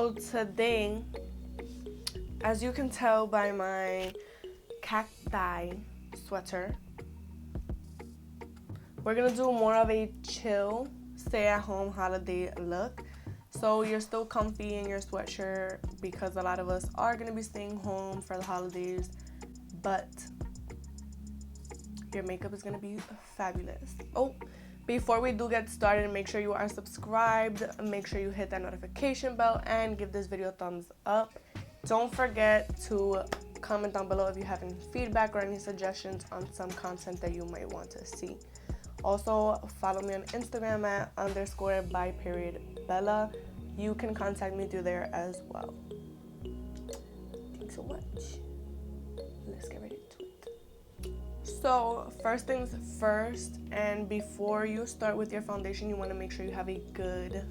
So today, as you can tell by my cacti sweater, we're gonna do more of a chill, stay-at-home holiday look. So you're still comfy in your sweatshirt because a lot of us are gonna be staying home for the holidays, but your makeup is gonna be fabulous. Oh, before we do get started, make sure you are subscribed, make sure you hit that notification bell, and give this video a thumbs up. Don't forget to comment down below if you have any feedback or any suggestions on some content that you might want to see. Also, follow me on Instagram at _by_Bella. You can contact me through there as well. Thanks so much. Let's get ready to it. So, first things first, and before you start with your foundation, you want to make sure you have a good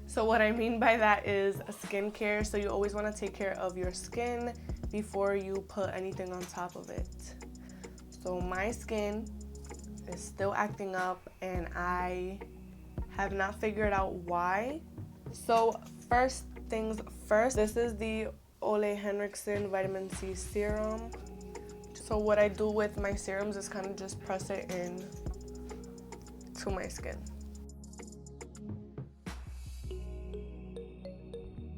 So what I mean by that is skincare. So you always want to take care of your skin before you put anything on top of it. So my skin is still acting up and I have not figured out why. So first things first, this is the Henrikson Vitamin C Serum. So what I do with my serums is kind of just press it in to my skin.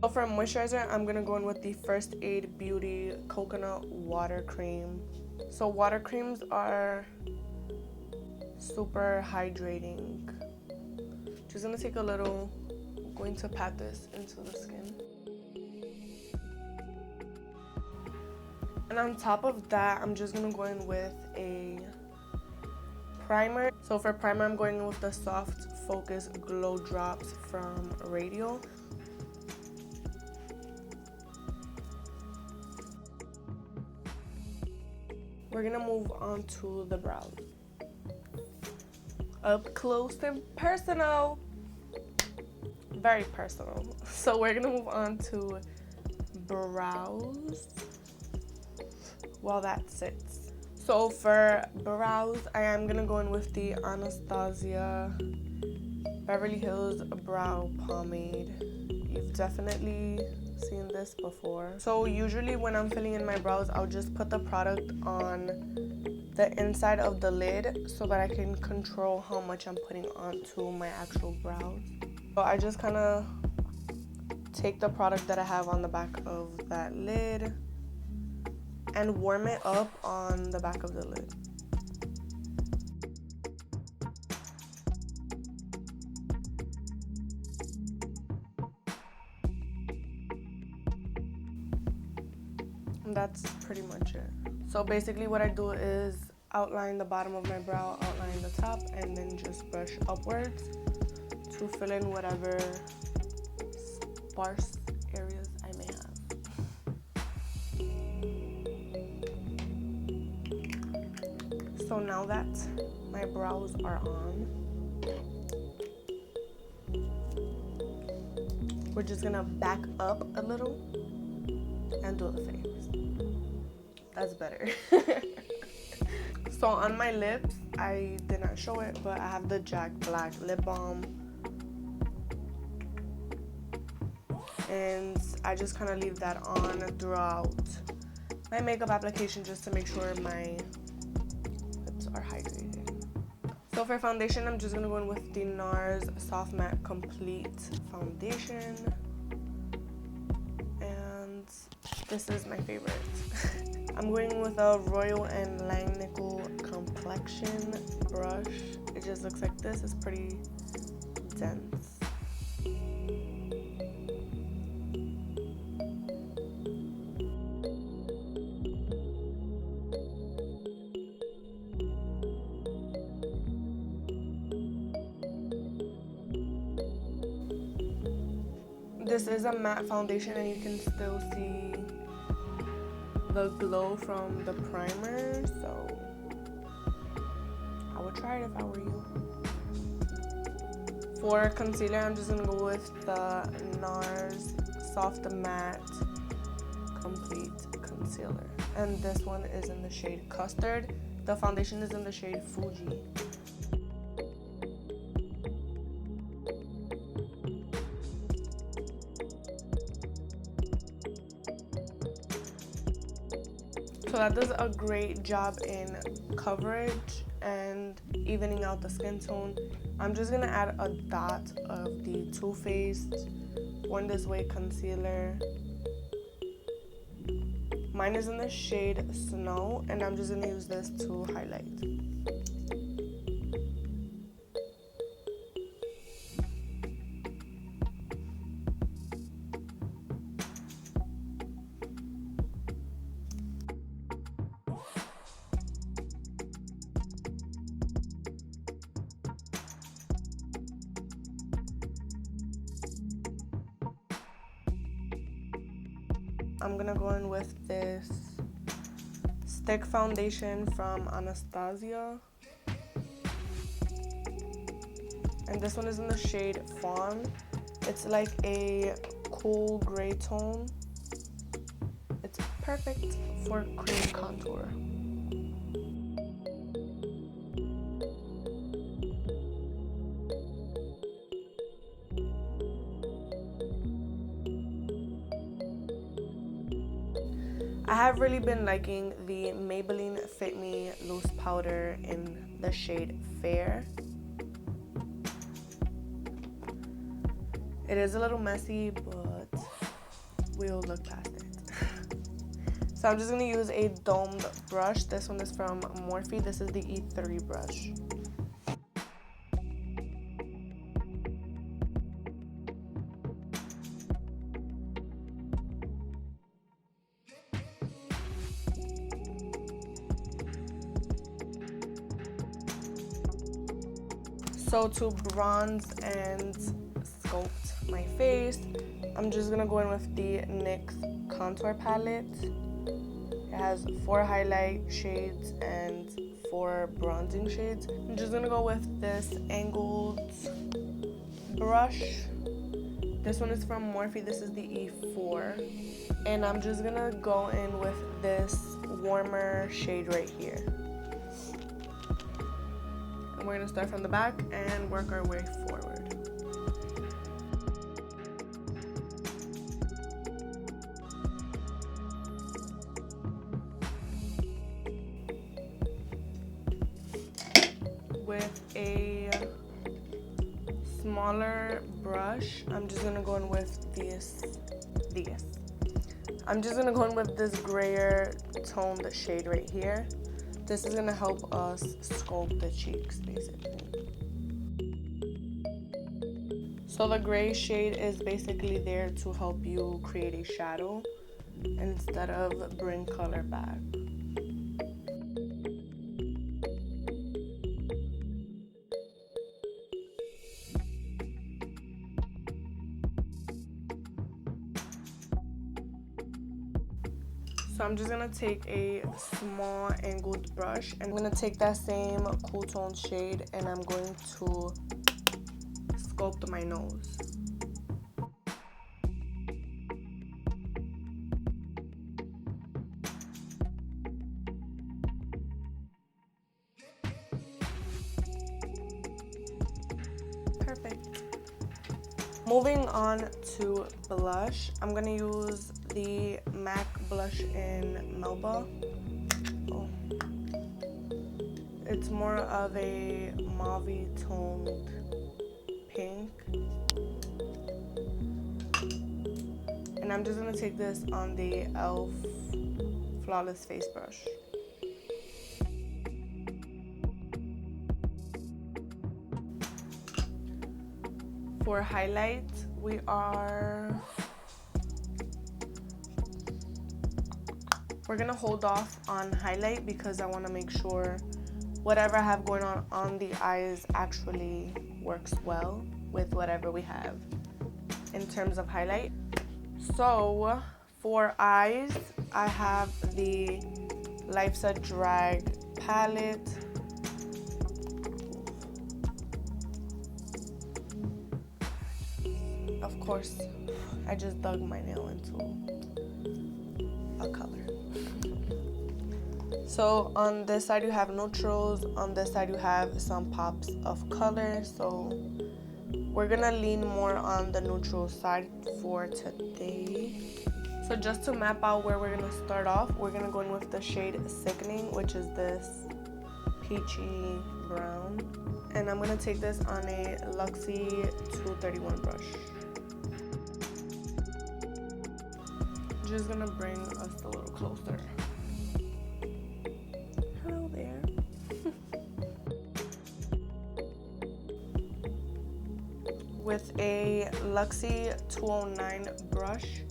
So for moisturizer, I'm gonna go in with the First Aid Beauty Coconut Water Cream. So water creams are super hydrating. Just gonna take a little, I'm going to pat this into the skin. And on top of that, I'm just gonna go in with a primer. So for primer, I'm going in with the Soft Focus Glow Drops from Radial. We're gonna move on to the brows. Up close and personal. Very personal. So we're gonna move on to brows while that sits. So for brows, I am gonna go in with the Anastasia Beverly Hills Brow Pomade. You've definitely seen this before. So usually when I'm filling in my brows, I'll just put the product on the inside of the lid so that I can control how much I'm putting onto my actual brows. So I just kind of take the product that I have on the back of that lid and warm it up on the back of the lid. That's pretty much it. So basically what I do is outline the bottom of my brow, outline the top, and then just brush upwards to fill in whatever sparse areas I may have. So now that my brows are on, we're just gonna back up a little and do the face. That's better. So on my lips, I did not show it, but I have the Jack Black lip balm. And I just kind of leave that on throughout my makeup application just to make sure my lips are hydrated. So for foundation, I'm just gonna go in with the Nars Soft Matte Complete Foundation. And this is my favorite. I'm going with a Royal and Langnickel complexion brush. It just looks like this. It's pretty dense. This is a matte foundation and you can still see the glow from the primer, so I would try it if I were you. For concealer, I'm just gonna go with the Nars Soft Matte Complete Concealer, and this one is in the shade Custard. The foundation is in the shade Fuji. So that does a great job in coverage and evening out the skin tone. I'm just gonna add a dot of the Too Faced Born This Way concealer. Mine is in the shade Snow, and I'm just gonna use this to highlight. I'm gonna go in with this stick foundation from Anastasia. And this one is in the shade Fawn. It's like a cool gray tone. It's perfect for cream contour. I have really been liking the Maybelline Fit Me loose powder in the shade Fair. It is a little messy, but we'll look past it. So I'm just gonna use a domed brush. This one is from Morphe. This is the E3 brush. So to bronze and sculpt my face, I'm just gonna go in with the NYX Contour Palette. It has 4 highlight shades and 4 bronzing shades. I'm just gonna go with this angled brush. This one is from Morphe. This is the E4. And I'm just gonna go in with this warmer shade right here. And we're gonna start from the back and work our way forward. With a smaller brush, I'm just gonna go in with this. I'm just gonna go in with this grayer toned shade right here. This is gonna help us sculpt the cheeks, basically. So the gray shade is basically there to help you create a shadow instead of bring color back. So I'm just gonna take a small angled brush and I'm gonna take that same cool tone shade and I'm going to sculpt my nose. Perfect. Moving on to blush, I'm gonna use the MAC blush in Melba. Oh. It's more of a mauve toned pink. And I'm just gonna take this on the e.l.f. Flawless Face Brush. For highlight, we're gonna hold off on highlight because I want to make sure whatever I have going on the eyes actually works well with whatever we have in terms of highlight. So for eyes, I have the Life's a Drag palette. Of course, I just dug my nail into a color. So on this side you have neutrals, on this side you have some pops of color. So we're gonna lean more on the neutral side for today. So just to map out where we're gonna start off, we're gonna go in with the shade Sickening, which is this peachy brown. And I'm gonna take this on a Luxie 231 brush. Just gonna bring us a little closer. Hello there. With a Luxie 209 brush,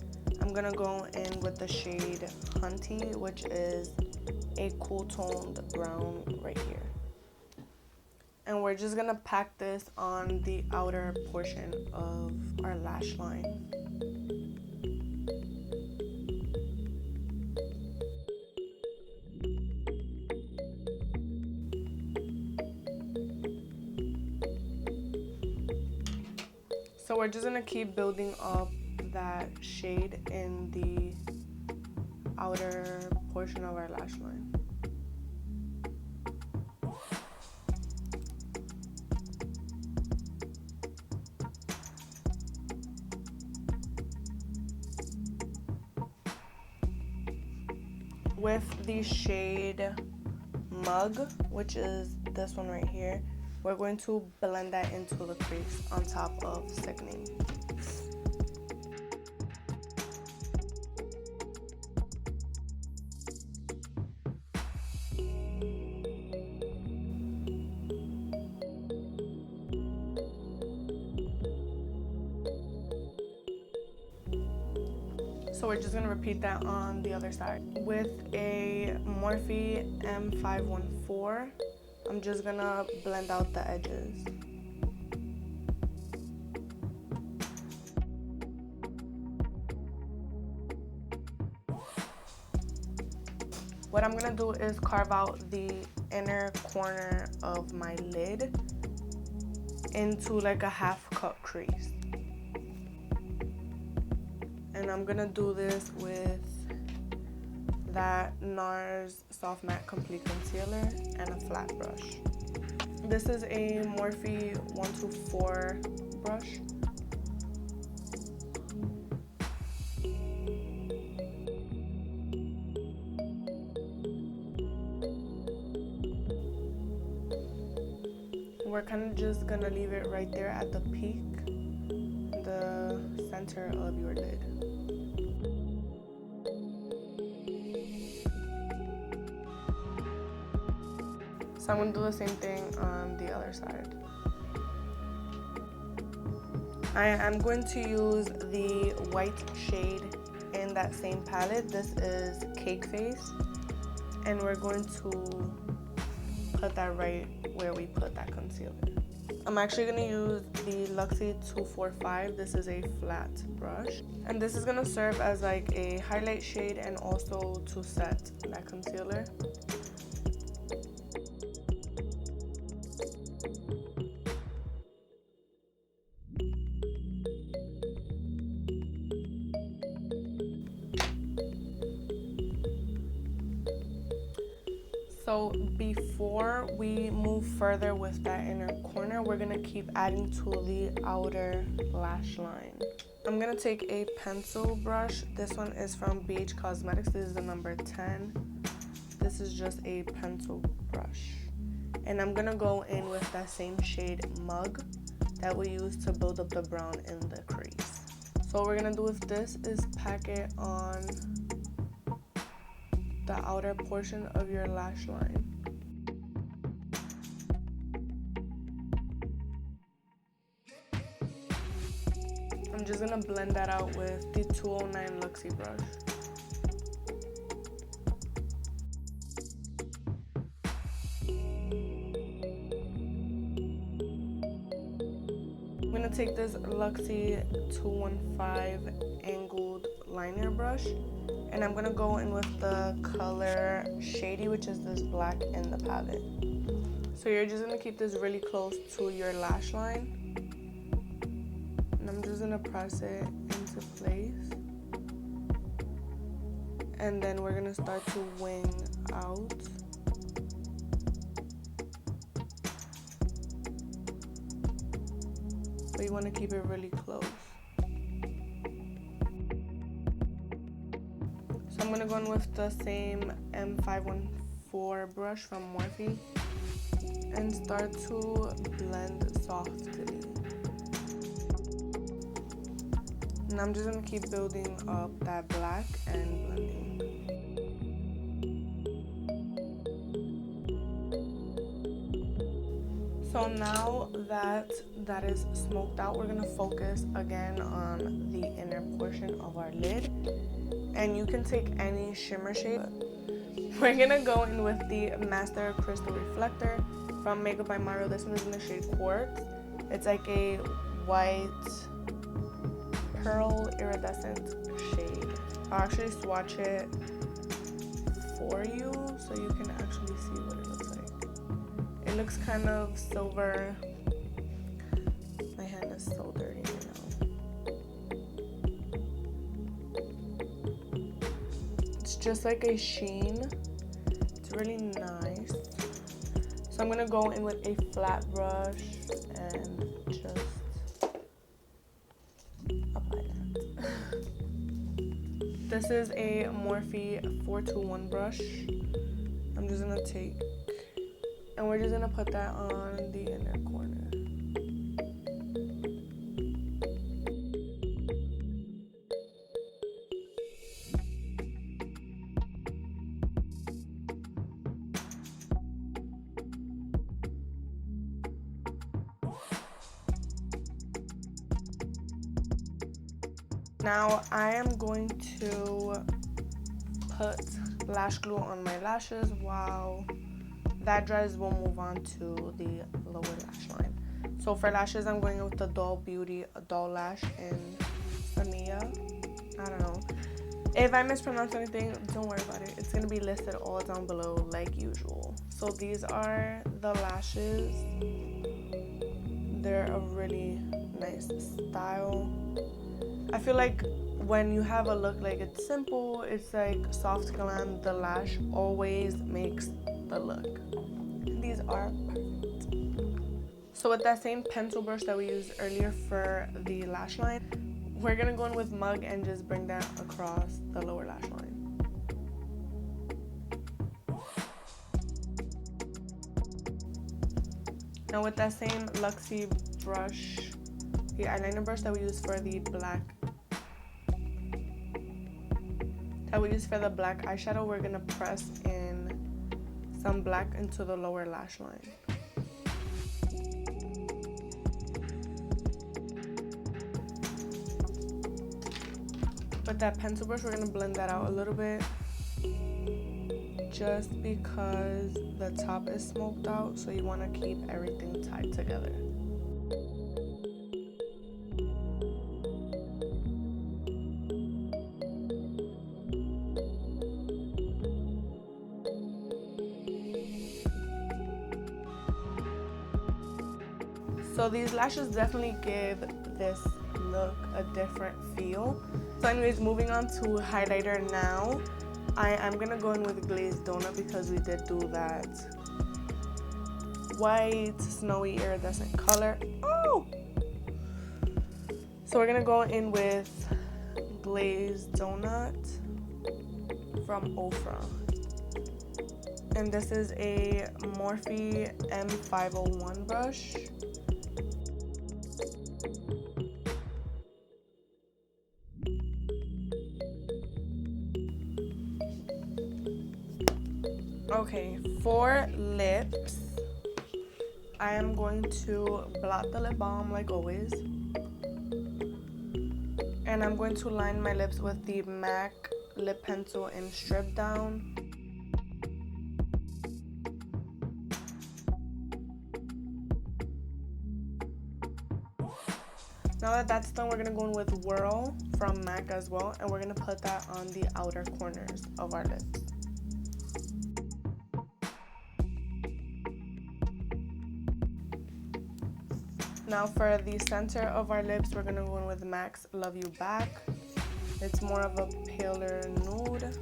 I'm gonna go in with the shade Hunty, which is a cool toned brown right here. And we're just gonna pack this on the outer portion of our lash line. So we're just gonna keep building up that shade in the outer portion of our lash line. With the shade Mug, which is this one right here, we're going to blend that into the crease on top of Sickening. So we're just gonna repeat that on the other side. With a Morphe M514, I'm just gonna blend out the edges. What I'm gonna do is carve out the inner corner of my lid into like a half cut crease. And I'm gonna do this with that Nars Soft Matte Complete Concealer and a flat brush. This is a Morphe 124 brush. We're kind of just gonna leave it right there at the peak, the center of your lid. So I'm gonna do the same thing on the other side. I am going to use the white shade in that same palette. This is Cake Face, and we're going to put that right where we put that concealer. I'm actually gonna use the Luxie 245. This is a flat brush, and this is gonna serve as like a highlight shade and also to set that concealer. So before we move further with that inner corner, we're gonna keep adding to the outer lash line. I'm gonna take a pencil brush. This one is from BH Cosmetics. This is the number 10. This is just a pencil brush. And I'm gonna go in with that same shade Mug that we used to build up the brown in the crease. So what we're gonna do with this is pack it on the outer portion of your lash line. I'm just gonna blend that out with the 209 Luxie brush. I'm gonna take this Luxie 215 angled liner brush, and I'm gonna go in with the color Shady, which is this black in the palette. So you're just gonna keep this really close to your lash line, and I'm just gonna press it into place, and then we're gonna start to wing out. But you want to keep it really close. So I'm going to go in with the same M514 brush from Morphe and start to blend softly. And I'm just going to keep building up that black and blending. So now that that is smoked out, we're going to focus again on the inner portion of our lid. And you can take any shimmer shade. We're going to go in with the Master Crystal Reflector from Makeup by Mario. This one is in the shade Quartz. It's like a white pearl iridescent shade. I'll actually swatch it for you so you can actually see what it looks like. It looks kind of silver. My hand is so dirty right now. It's just like a sheen. It's really nice. So I'm gonna go in with a flat brush and just apply that. This is a Morphe 421 brush. I'm just gonna take, and we're just gonna put that on the inner corner. Now I am going to put lash glue on my lashes. While that dries, we'll move on to the lower lash line. So for lashes, I'm going with the Doll Beauty Doll Lash in Samiya. I don't know. If I mispronounce anything, don't worry about it. It's going to be listed all down below like usual. So these are the lashes. They're a really nice style. I feel like when you have a look like it's simple, it's like soft glam, the lash always makes the look. These are perfect. So with that same pencil brush that we used earlier for the lash line, we're gonna go in with Mug and just bring that across the lower lash line. Now with that same Luxie brush, the eyeliner brush that we used for the black eyeshadow, we're gonna press in some black into the lower lash line. With that pencil brush, we're gonna blend that out a little bit, just because the top is smoked out, so you wanna keep everything tied together. So these lashes definitely give this look a different feel. So anyways, moving on to highlighter now. I am going to go in with Glazed Doughnut because we did do that white, snowy, iridescent color. Oh! So we're going to go in with Glazed Doughnut from Ofra. And this is a Morphe M501 brush. Okay, for lips, I am going to blot the lip balm like always. And I'm going to line my lips with the MAC lip pencil in Strip Down. Now that that's done, we're going to go in with Whirl from MAC as well. And we're going to put that on the outer corners of our lips. Now for the center of our lips, we're going to go in with MAC's Love You Back. It's more of a paler nude.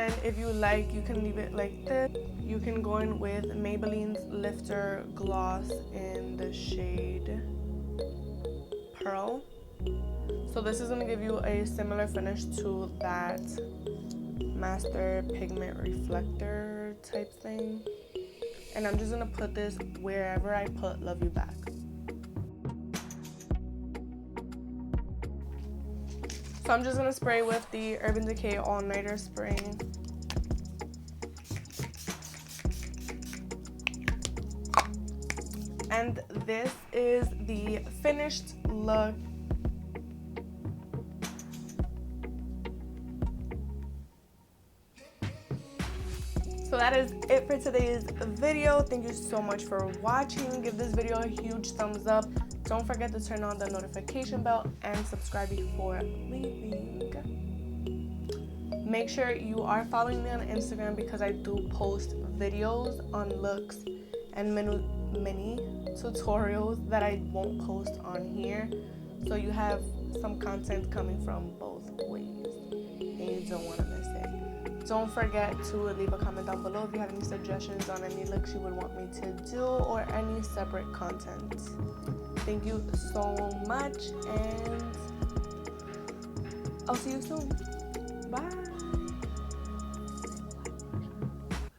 And if you like, you can leave it like this. You can go in with Maybelline's Lifter Gloss in the shade Pearl. So this is going to give you a similar finish to that Master Pigment Reflector type thing. And I'm just going to put this wherever I put Love You Back. So I'm just going to spray with the Urban Decay All Nighter Spray. And this is the finished look. So that is it for today's video. Thank you so much for watching. Give this video a huge thumbs up. Don't forget to turn on the notification bell and subscribe before leaving. Make sure you are following me on Instagram because I do post videos on looks and mini tutorials that I won't post on here. So you have some content coming from both ways and you don't want to miss it. Don't forget to leave a comment down below if you have any suggestions on any looks you would want me to do or any separate content. Thank you so much and I'll see you soon.